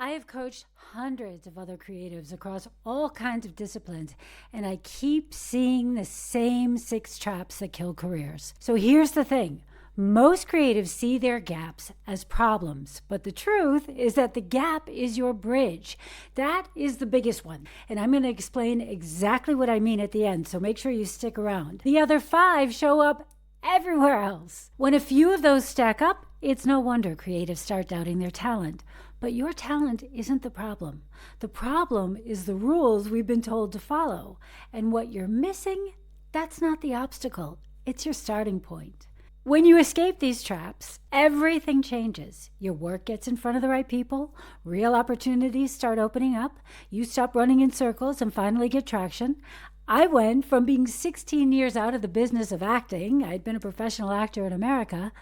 I have coached hundreds of other creatives across all kinds of disciplines, and I keep seeing the same 6 traps that kill careers. So here's the thing. Most creatives see their gaps as problems, but the truth is that the gap is your bridge. That is the biggest one, and I'm going to explain exactly what I mean at the end, so make sure you stick around. The other 5 show up everywhere else. When a few of those stack up, it's no wonder creatives start doubting their talent. But your talent isn't the problem. The problem is the rules we've been told to follow. And what you're missing, that's not the obstacle. It's your starting point. When you escape these traps, everything changes. Your work gets in front of the right people, real opportunities start opening up, you stop running in circles and finally get traction. I went from being 16 years out of the business of acting, I'd been a professional actor in America,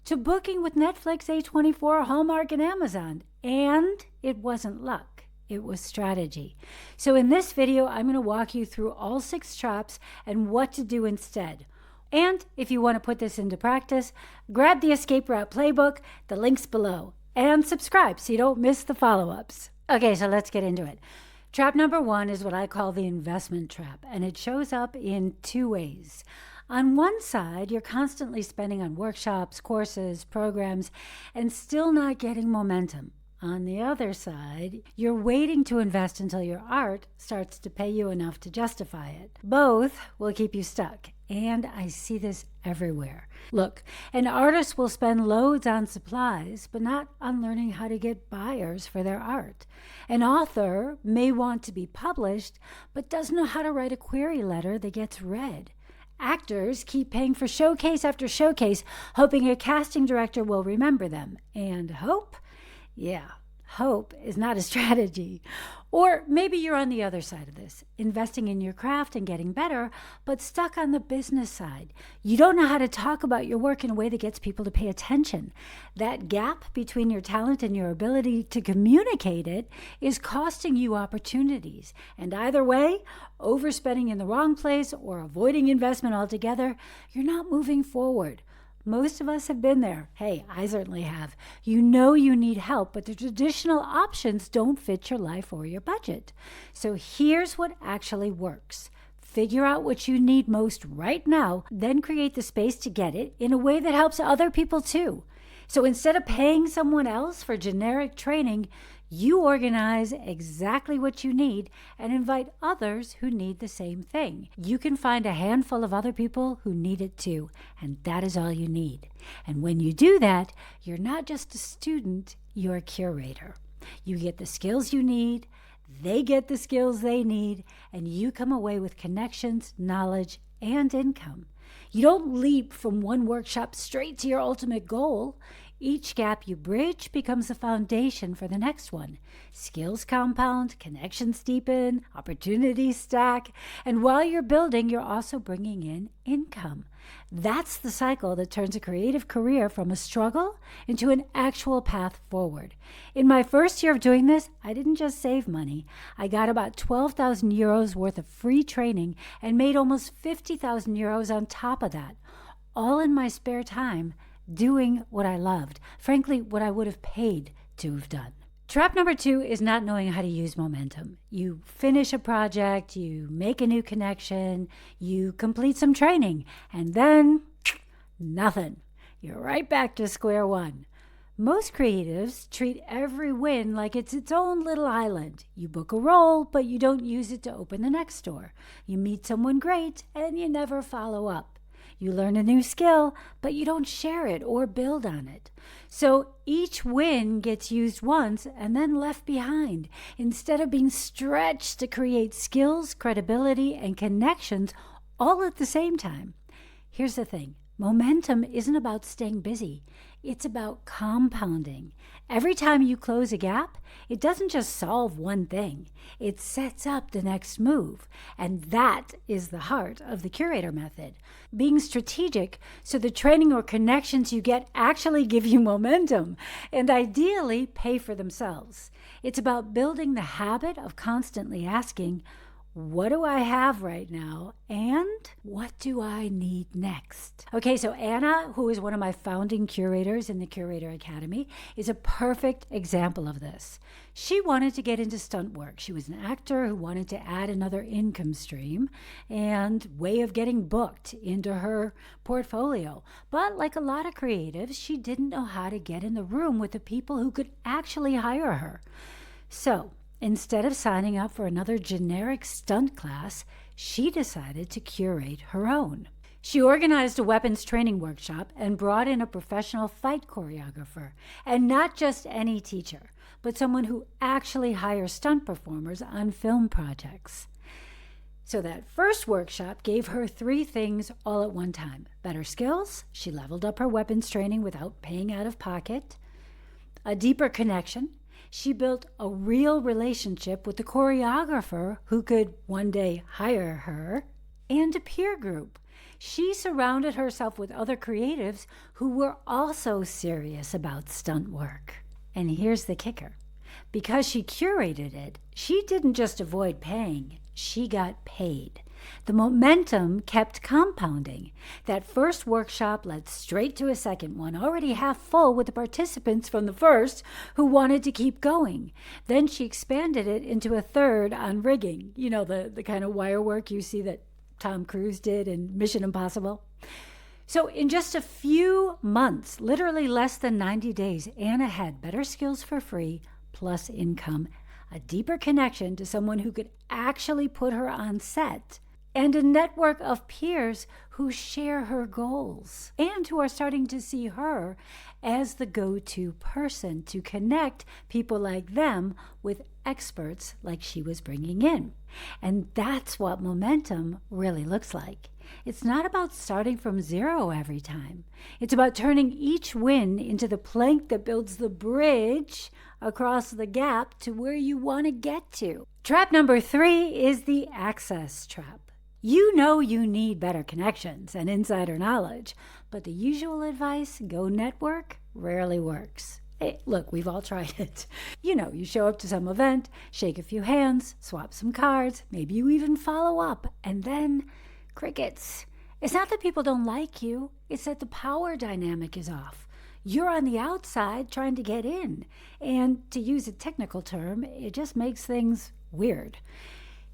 to booking with Netflix, A24, Hallmark, and Amazon. And it wasn't luck, it was strategy. So in this video, I'm going to walk you through all 6 traps and what to do instead. And if you want to put this into practice, grab the Escape Route Playbook, the link's below, and subscribe so you don't miss the follow-ups. Okay, so let's get into it. Trap number 1 is what I call the investment trap, and it shows up in 2 ways. On one side, you're constantly spending on workshops, courses, programs, and still not getting momentum. On the other side, you're waiting to invest until your art starts to pay you enough to justify it. Both will keep you stuck, and I see this everywhere. Look, an artist will spend loads on supplies, but not on learning how to get buyers for their art. An author may want to be published, but doesn't know how to write a query letter that gets read. Actors keep paying for showcase after showcase, hoping a casting director will remember them. And hope? Yeah, hope is not a strategy. Or maybe you're on the other side of this, investing in your craft and getting better, but stuck on the business side. You don't know how to talk about your work in a way that gets people to pay attention. That gap between your talent and your ability to communicate it is costing you opportunities. And either way, overspending in the wrong place or avoiding investment altogether, you're not moving forward. Most of us have been there. Hey, I certainly have. You know you need help, but the traditional options don't fit your life or your budget. So here's what actually works. Figure out what you need most right now, then create the space to get it in a way that helps other people too. So instead of paying someone else for generic training, you organize exactly what you need and invite others who need the same thing. You can find a handful of other people who need it too, and that is all you need. And when you do that, you're not just a student, you're a curator. You get the skills you need, they get the skills they need, and you come away with connections, knowledge, and income. You don't leap from one workshop straight to your ultimate goal. Each gap you bridge becomes the foundation for the next one. Skills compound, connections deepen, opportunities stack, and while you're building, you're also bringing in income. That's the cycle that turns a creative career from a struggle into an actual path forward. In my first year of doing this, I didn't just save money. I got about 12,000 euros worth of free training and made almost 50,000 euros on top of that, all in my spare time, doing what I loved, frankly, what I would have paid to have done. Trap number 2 is not knowing how to use momentum. You finish a project, you make a new connection, you complete some training, and then nothing. You're right back to square one. Most creatives treat every win like it's its own little island. You book a role, but you don't use it to open the next door. You meet someone great, and you never follow up. You learn a new skill, but you don't share it or build on it. So each win gets used once and then left behind, instead of being stretched to create skills, credibility, and connections all at the same time. Here's the thing. Momentum isn't about staying busy. It's about compounding. Every time you close a gap, it doesn't just solve one thing. It sets up the next move. And that is the heart of the curator method. Being strategic so the training or connections you get actually give you momentum and ideally pay for themselves. It's about building the habit of constantly asking, what do I have right now? And what do I need next? Okay, so Anna, who is one of my founding curators in the Curator Academy, is a perfect example of this. She wanted to get into stunt work. She was an actor who wanted to add another income stream and way of getting booked into her portfolio. But like a lot of creatives, she didn't know how to get in the room with the people who could actually hire her. So instead of signing up for another generic stunt class, she decided to curate her own. She organized a weapons training workshop and brought in a professional fight choreographer, and not just any teacher, but someone who actually hires stunt performers on film projects. So that first workshop gave her 3 things all at one time. Better skills, she leveled up her weapons training without paying out of pocket. A deeper connection, she built a real relationship with the choreographer who could one day hire her, and a peer group. She surrounded herself with other creatives who were also serious about stunt work. And here's the kicker. Because she curated it, she didn't just avoid paying, she got paid. The momentum kept compounding. That first workshop led straight to a second one, already half full with the participants from the first who wanted to keep going. Then she expanded it into a third on rigging, the kind of wire work you see that Tom Cruise did in Mission Impossible. So in just a few months, literally less than 90 days, Anna had better skills for free, plus income, a deeper connection to someone who could actually put her on set, and a network of peers who share her goals and who are starting to see her as the go-to person to connect people like them with experts like she was bringing in. And that's what momentum really looks like. It's not about starting from zero every time. It's about turning each win into the plank that builds the bridge across the gap to where you want to get to. Trap number 3 is the access trap. You know you need better connections and insider knowledge, but the usual advice, go network, rarely works. Hey, look, we've all tried it. You show up to some event, shake a few hands, swap some cards, maybe you even follow up, and then crickets. It's not that people don't like you, it's that the power dynamic is off. You're on the outside trying to get in, and to use a technical term, it just makes things weird.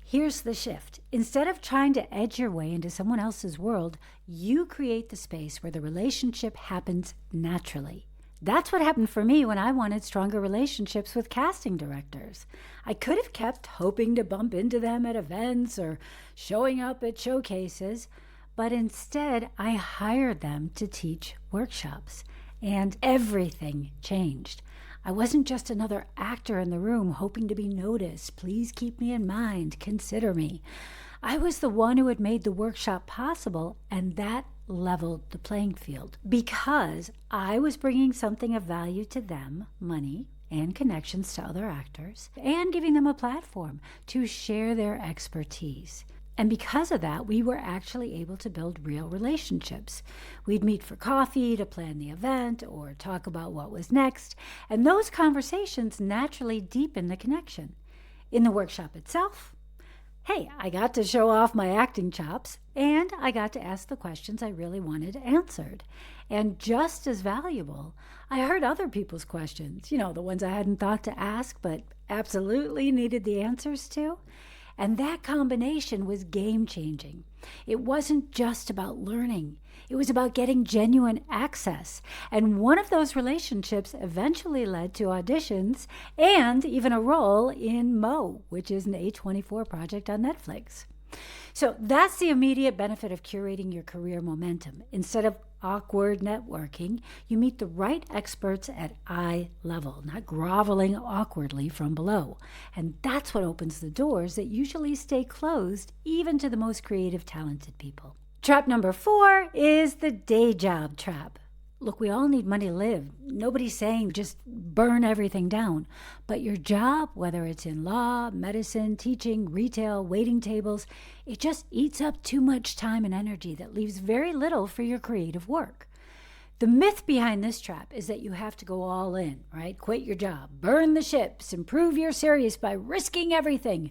Here's the shift. Instead of trying to edge your way into someone else's world, you create the space where the relationship happens naturally. That's what happened for me when I wanted stronger relationships with casting directors. I could have kept hoping to bump into them at events or showing up at showcases, but instead I hired them to teach workshops, and everything changed. I wasn't just another actor in the room hoping to be noticed. Please keep me in mind. Consider me. I was the one who had made the workshop possible, and that leveled the playing field because I was bringing something of value to them, money and connections to other actors, and giving them a platform to share their expertise. And because of that, we were actually able to build real relationships. We'd meet for coffee to plan the event or talk about what was next, and those conversations naturally deepened the connection. In the workshop itself, hey, I got to show off my acting chops, and I got to ask the questions I really wanted answered. And just as valuable, I heard other people's questions, the ones I hadn't thought to ask, but absolutely needed the answers to. And that combination was game-changing. It wasn't just about learning. It was about getting genuine access. And one of those relationships eventually led to auditions and even a role in Mo, which is an A24 project on Netflix. So that's the immediate benefit of curating your career momentum. Instead of awkward networking, you meet the right experts at eye level, not groveling awkwardly from below. And that's what opens the doors that usually stay closed even to the most creative, talented people. Trap number 4 is the day job trap. Look, we all need money to live. Nobody's saying just burn everything down. But your job, whether it's in law, medicine, teaching, retail, waiting tables, it just eats up too much time and energy that leaves very little for your creative work. The myth behind this trap is that you have to go all in, right? Quit your job, burn the ships, and prove you're serious by risking everything.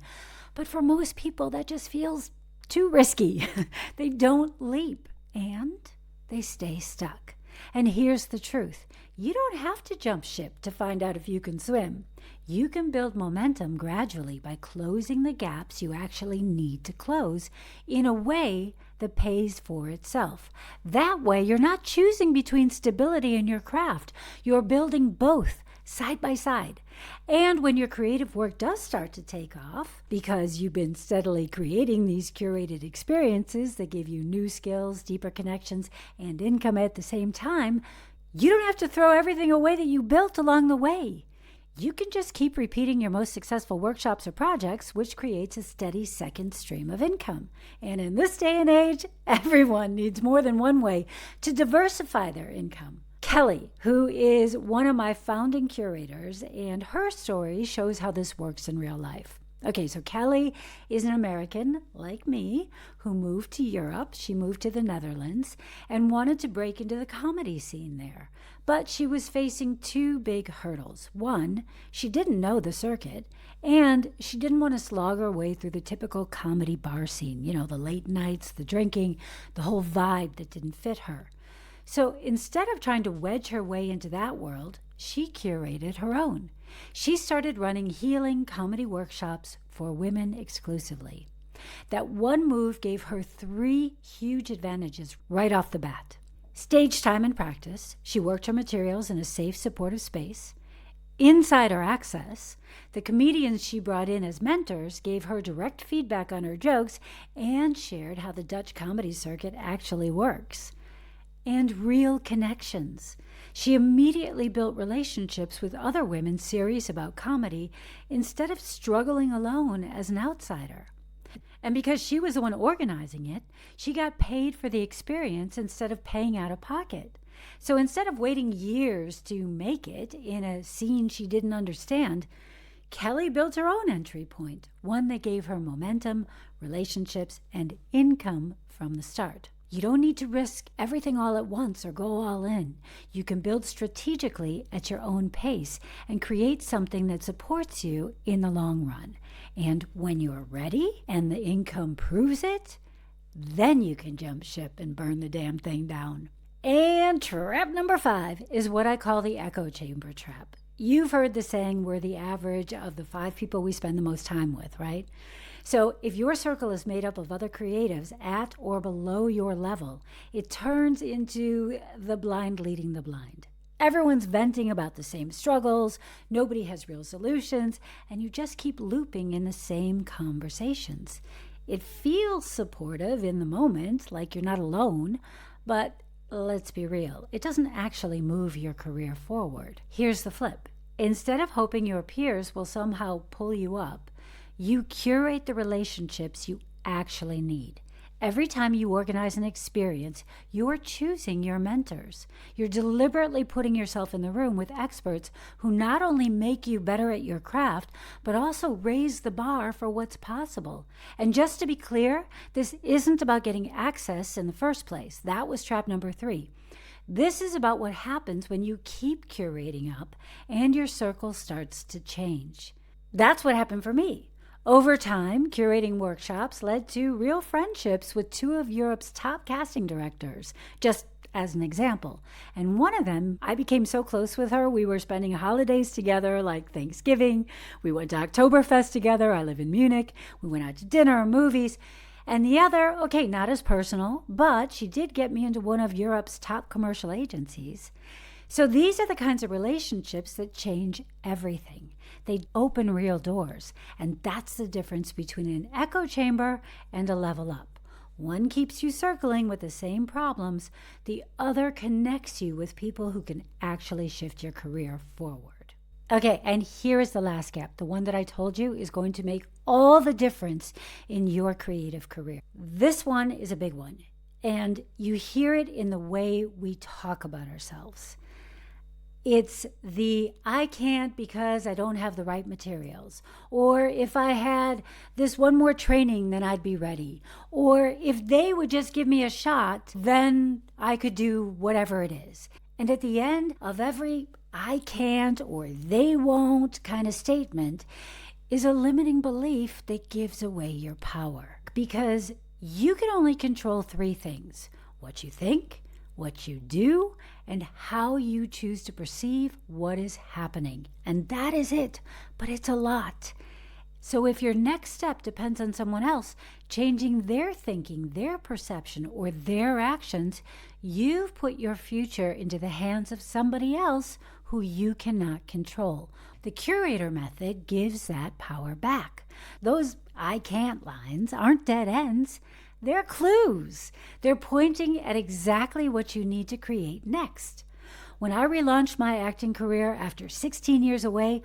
But for most people, that just feels too risky. They don't leap and they stay stuck. And here's the truth. You don't have to jump ship to find out if you can swim. You can build momentum gradually by closing the gaps you actually need to close in a way that pays for itself. That way, you're not choosing between stability and your craft. You're building both side by side. And when your creative work does start to take off, because you've been steadily creating these curated experiences that give you new skills, deeper connections, and income at the same time, you don't have to throw everything away that you built along the way. You can just keep repeating your most successful workshops or projects, which creates a steady second stream of income. And in this day and age, everyone needs more than one way to diversify their income. Kelly, who is one of my founding curators, and her story shows how this works in real life. Okay, so Kelly is an American, like me, who moved to Europe. She moved to the Netherlands and wanted to break into the comedy scene there. But she was facing two big hurdles. One, she didn't know the circuit, and she didn't want to slog her way through the typical comedy bar scene. You know, the late nights, the drinking, the whole vibe that didn't fit her. So instead of trying to wedge her way into that world, she curated her own. She started running healing comedy workshops for women exclusively. That one move gave her 3 huge advantages right off the bat. Stage time and practice. She worked her materials in a safe, supportive space. Insider access. The comedians she brought in as mentors gave her direct feedback on her jokes and shared how the Dutch comedy circuit actually works. And real connections. She immediately built relationships with other women serious about comedy instead of struggling alone as an outsider. And because she was the one organizing it, she got paid for the experience instead of paying out of pocket. So instead of waiting years to make it in a scene she didn't understand, Kelly built her own entry point, one that gave her momentum, relationships, and income from the start. You don't need to risk everything all at once or go all in. You can build strategically at your own pace and create something that supports you in the long run. And when you're ready and the income proves it, then you can jump ship and burn the damn thing down. And trap number 5 is what I call the echo chamber trap. You've heard the saying, we're the average of the 5 people we spend the most time with, right? So if your circle is made up of other creatives at or below your level, it turns into the blind leading the blind. Everyone's venting about the same struggles, nobody has real solutions, and you just keep looping in the same conversations. It feels supportive in the moment, like you're not alone, but let's be real, it doesn't actually move your career forward. Here's the flip. Instead of hoping your peers will somehow pull you up, you curate the relationships you actually need. Every time you organize an experience, you're choosing your mentors. You're deliberately putting yourself in the room with experts who not only make you better at your craft, but also raise the bar for what's possible. And just to be clear, this isn't about getting access in the first place. That was trap number 3. This is about what happens when you keep curating up and your circle starts to change. That's what happened for me. Over time, curating workshops led to real friendships with 2 of Europe's top casting directors, just as an example. And one of them, I became so close with her, we were spending holidays together like Thanksgiving. We went to Oktoberfest together. I live in Munich. We went out to dinner and movies. And the other, okay, not as personal, but she did get me into one of Europe's top commercial agencies. So these are the kinds of relationships that change everything. They open real doors, and that's the difference between an echo chamber and a level up. One keeps you circling with the same problems. The other connects you with people who can actually shift your career forward. Okay, and here is the last gap. The one that I told you is going to make all the difference in your creative career. This one is a big one, and you hear it in the way we talk about ourselves. It's the I can't because I don't have the right materials. Or if I had this one more training, then I'd be ready. Or if they would just give me a shot, then I could do whatever it is. And at the end of every I can't or they won't kind of statement is a limiting belief that gives away your power. Because you can only control three things: what you think, what you do, and how you choose to perceive what is happening. And that is it, but it's a lot. So if your next step depends on someone else changing their thinking, their perception, or their actions, you've put your future into the hands of somebody else who you cannot control. The curator method gives that power back. Those "I can't" lines aren't dead ends. They're clues. They're pointing at exactly what you need to create next. When I relaunched my acting career after 16 years away,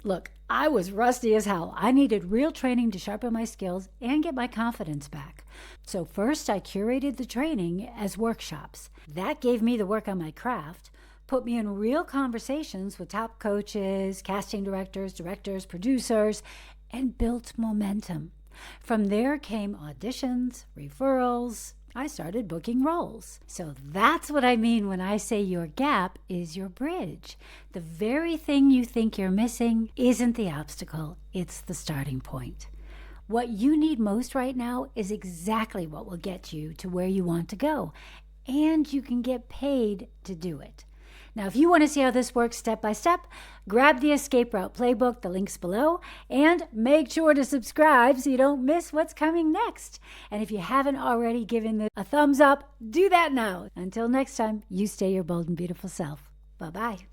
look, I was rusty as hell. I needed real training to sharpen my skills and get my confidence back. So first I curated the training as workshops. That gave me the work on my craft, put me in real conversations with top coaches, casting directors, producers, and built momentum. From there came auditions, referrals. I started booking roles. So that's what I mean when I say your gap is your bridge. The very thing you think you're missing isn't the obstacle, it's the starting point. What you need most right now is exactly what will get you to where you want to go, and you can get paid to do it. Now, if you want to see how this works step by step, grab the Escape Route Playbook, the link's below, and make sure to subscribe so you don't miss what's coming next. And if you haven't already given it a thumbs up, do that now. Until next time, you stay your bold and beautiful self. Bye-bye.